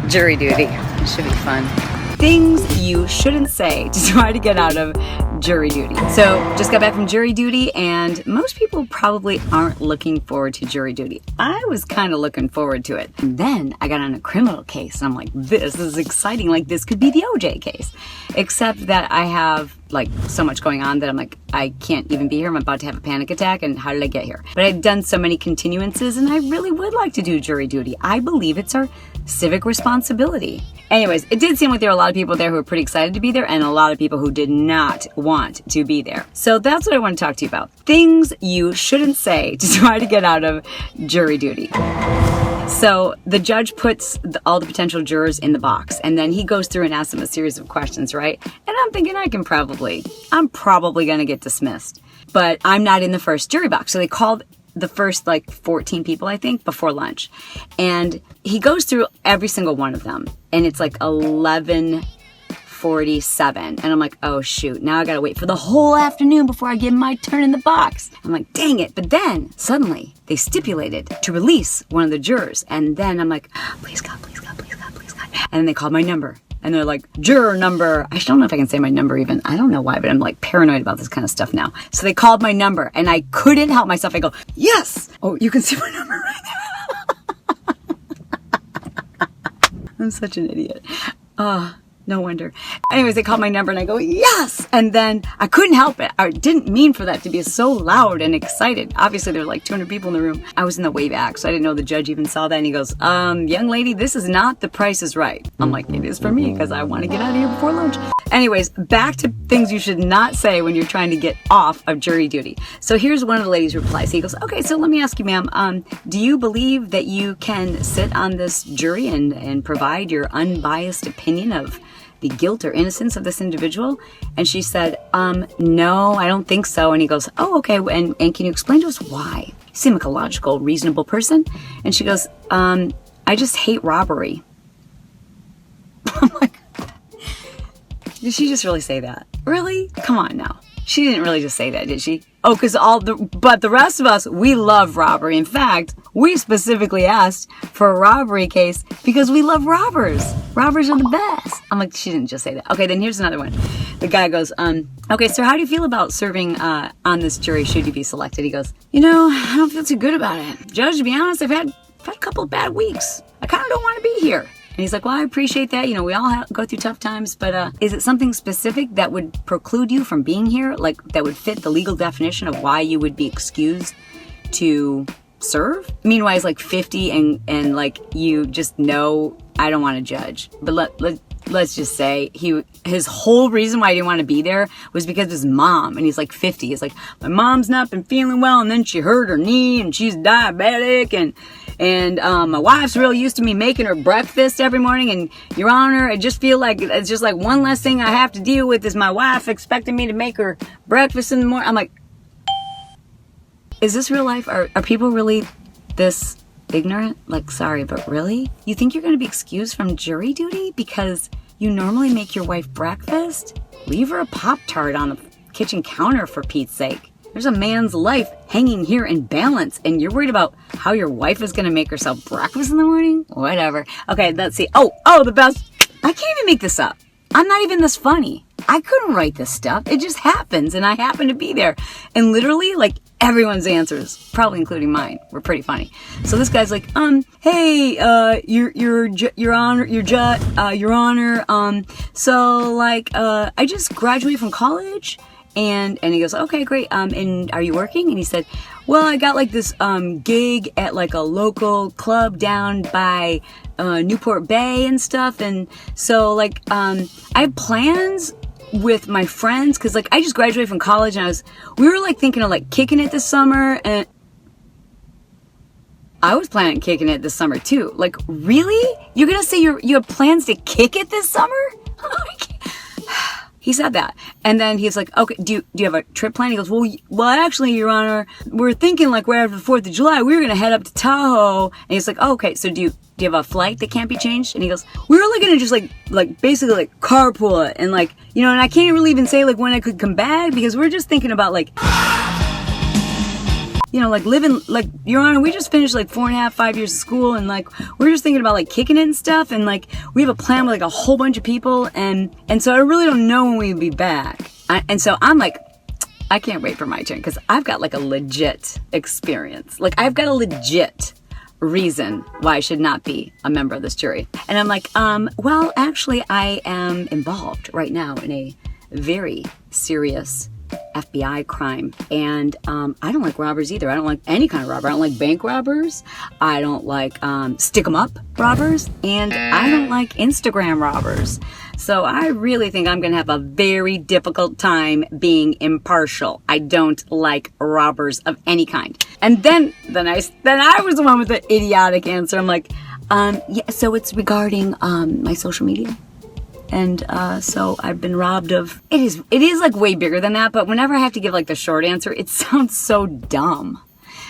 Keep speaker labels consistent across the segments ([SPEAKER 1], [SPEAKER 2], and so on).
[SPEAKER 1] Jury duty. It should be fun. Things you shouldn't say to try to get out of jury duty. So just got back from jury duty, and most people probably aren't looking forward to jury duty. I was kind of looking forward to it. And then I got on a criminal case, and I'm like, this is exciting. Like, this could be the OJ case. Except that I have like so much going on that I'm like, I can't even be here. I'm about to have a panic attack, and how did I get here? But I've done so many continuances, and I really would like to do jury duty. I believe it's our civic responsibility. Anyways, it did seem like there were a lot of people there who were pretty excited to be there, and a lot of people who did not want to be there. So that's what I want to talk to you about. Things you shouldn't say to try to get out of jury duty. So the judge puts all the potential jurors in the box, and then he goes through and asks them a series of questions, right? And I'm thinking I'm probably going to get dismissed. But I'm not in the first jury box. So they called the first like 14 people, I think, before lunch. And he goes through every single one of them. And it's like 11:47. And I'm like, oh shoot, now I gotta wait for the whole afternoon before I get my turn in the box. I'm like, dang it. But then suddenly they stipulated to release one of the jurors. And then I'm like, please God, please God, please God, please God. And then they called my number. And they're like, juror number. I don't know if I can say my number even. I don't know why, but I'm like paranoid about this kind of stuff now. So they called my number, and I couldn't help myself. I go, yes. Oh, you can see my number right there. I'm such an idiot. No wonder. Anyways, they called my number, and I go, yes! And then I couldn't help it. I didn't mean for that to be so loud and excited. Obviously, there were like 200 people in the room. I was in the way back, so I didn't know the judge even saw that. And he goes, young lady, this is not The Price is Right. I'm like, it is for me, because I want to get out of here before lunch. Anyways, back to things you should not say when you're trying to get off of jury duty. So here's one of the ladies' replies. He goes, okay, so let me ask you, ma'am, do you believe that you can sit on this jury and provide your unbiased opinion of the guilt or innocence of this individual? And she said, no, I don't think so. And he goes, oh, okay. And can you explain to us why? You seem like a logical, reasonable person. And she goes, I just hate robbery. I'm like, did she just really say that? Really? Come on now. She didn't really just say that, did she? Oh, but the rest of us, we love robbery. In fact, we specifically asked for a robbery case because we love robbers. Robbers are the best. I'm like, she didn't just say that. Okay, then here's another one. The guy goes, okay, sir, how do you feel about serving on this jury should you be selected? He goes, I don't feel too good about it. Judge, to be honest, I've had a couple of bad weeks. I kind of don't want to be here. And he's like, well, I appreciate that. We all go through tough times, but is it something specific that would preclude you from being here? Like, that would fit the legal definition of why you would be excused to serve? Meanwhile, he's like 50 and like, you just know, I don't want to judge. But let's just say his whole reason why he didn't want to be there was because of his mom. And he's like 50. He's like, my mom's not been feeling well, and then she hurt her knee, and she's diabetic, and my wife's real used to me making her breakfast every morning, and Your Honor, I just feel like it's just like one less thing I have to deal with is my wife expecting me to make her breakfast in the morning. I'm like, is this real life? Are people really this ignorant? Like, sorry, but really? You think you're going to be excused from jury duty because you normally make your wife breakfast? Leave her a Pop-Tart on the kitchen counter, for Pete's sake. There's a man's life hanging here in balance, and you're worried about how your wife is going to make herself breakfast in the morning? Whatever. Okay, let's see. Oh, the best. I can't even make this up. I'm not even this funny. I couldn't write this stuff. It just happens, and I happen to be there. And literally, like, everyone's answers, probably including mine, were pretty funny. So this guy's like, hey, Your Honor, so like, I just graduated from college. And he goes, okay, great. And are you working? And he said, well, I got like this gig at like a local club down by Newport Bay and stuff. And so like I have plans with my friends because like I just graduated from college, and we were like thinking of like kicking it this summer, and I was planning on kicking it this summer too. Like, really? You're gonna say you have plans to kick it this summer? He said that. And then he's like, okay, do you have a trip plan? He goes, well, actually, Your Honor, we're thinking like right after the 4th of July, we were going to head up to Tahoe. And he's like, oh, okay, so do you have a flight that can't be changed? And he goes, we were only going to just like basically like carpool it. And like, and I can't really even say like when I could come back because we're just thinking about like, you know, like living, like, Your Honor, we just finished like 4.5, 5 years of school, and like, we're just thinking about like kicking it and stuff, and like, we have a plan with like a whole bunch of people, and so I really don't know when we'd be back. And so I'm like, I can't wait for my turn, because I've got like a legit experience. Like, I've got a legit reason why I should not be a member of this jury. And I'm like, well, actually, I am involved right now in a very serious FBI crime, and I don't like robbers either. I don't like any kind of robber. I don't like bank robbers. I don't like stick 'em up robbers, and I don't like Instagram robbers. So I really think I'm gonna have a very difficult time being impartial. I don't like robbers of any kind. And then I was the one with the idiotic answer. I'm like, yeah, so it's regarding my social media. And so I've been robbed of, it is like way bigger than that, but whenever I have to give like the short answer, it sounds so dumb.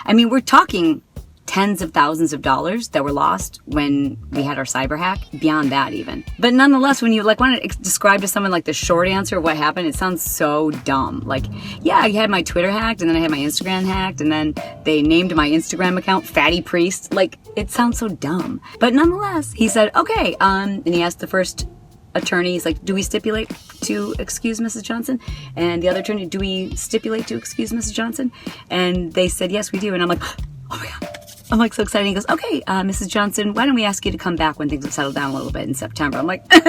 [SPEAKER 1] I mean, we're talking tens of thousands of dollars that were lost when we had our cyber hack, beyond that even. But nonetheless, when you like want to describe to someone like the short answer of what happened, it sounds so dumb. Like, yeah, I had my Twitter hacked, and then I had my Instagram hacked, and then they named my Instagram account Fatty Priest. Like, it sounds so dumb. But nonetheless, he said, okay, and he asked the first attorney, he's like, do we stipulate to excuse Mrs. Johnson? And the other attorney, do we stipulate to excuse Mrs. Johnson? And they said, yes, we do. And I'm like, oh my God. I'm like so excited. He goes, okay, Mrs. Johnson, why don't we ask you to come back when things have settled down a little bit in September? I'm like, all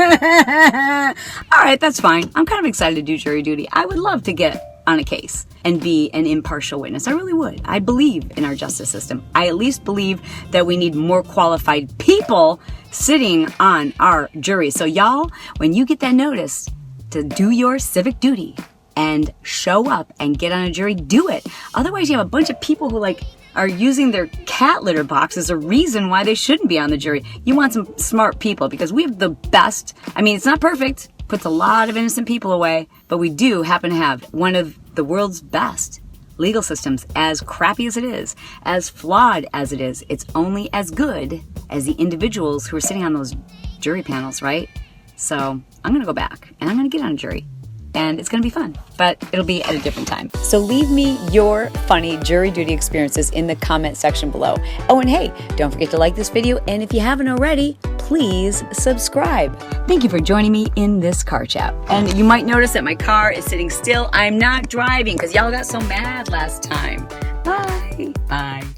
[SPEAKER 1] right, that's fine. I'm kind of excited to do jury duty. I would love to get on a case and be an impartial witness. I really would. I believe in our justice system. I at least believe that we need more qualified people sitting on our jury. So y'all, when you get that notice to do your civic duty and show up and get on a jury, do it. Otherwise, you have a bunch of people who like are using their cat litter box as a reason why they shouldn't be on the jury. You want some smart people, because we have the best. I mean, it's not perfect, puts a lot of innocent people away, but we do happen to have one of the world's best legal systems. As crappy as it is, as flawed as it is, it's only as good as the individuals who are sitting on those jury panels, right? So I'm going to go back and I'm going to get on a jury. And it's going to be fun, but it'll be at a different time. So leave me your funny jury duty experiences in the comment section below. Oh, and hey, don't forget to like this video. And if you haven't already, please subscribe. Thank you for joining me in this car chat. And you might notice that my car is sitting still. I'm not driving because y'all got so mad last time. Bye. Bye.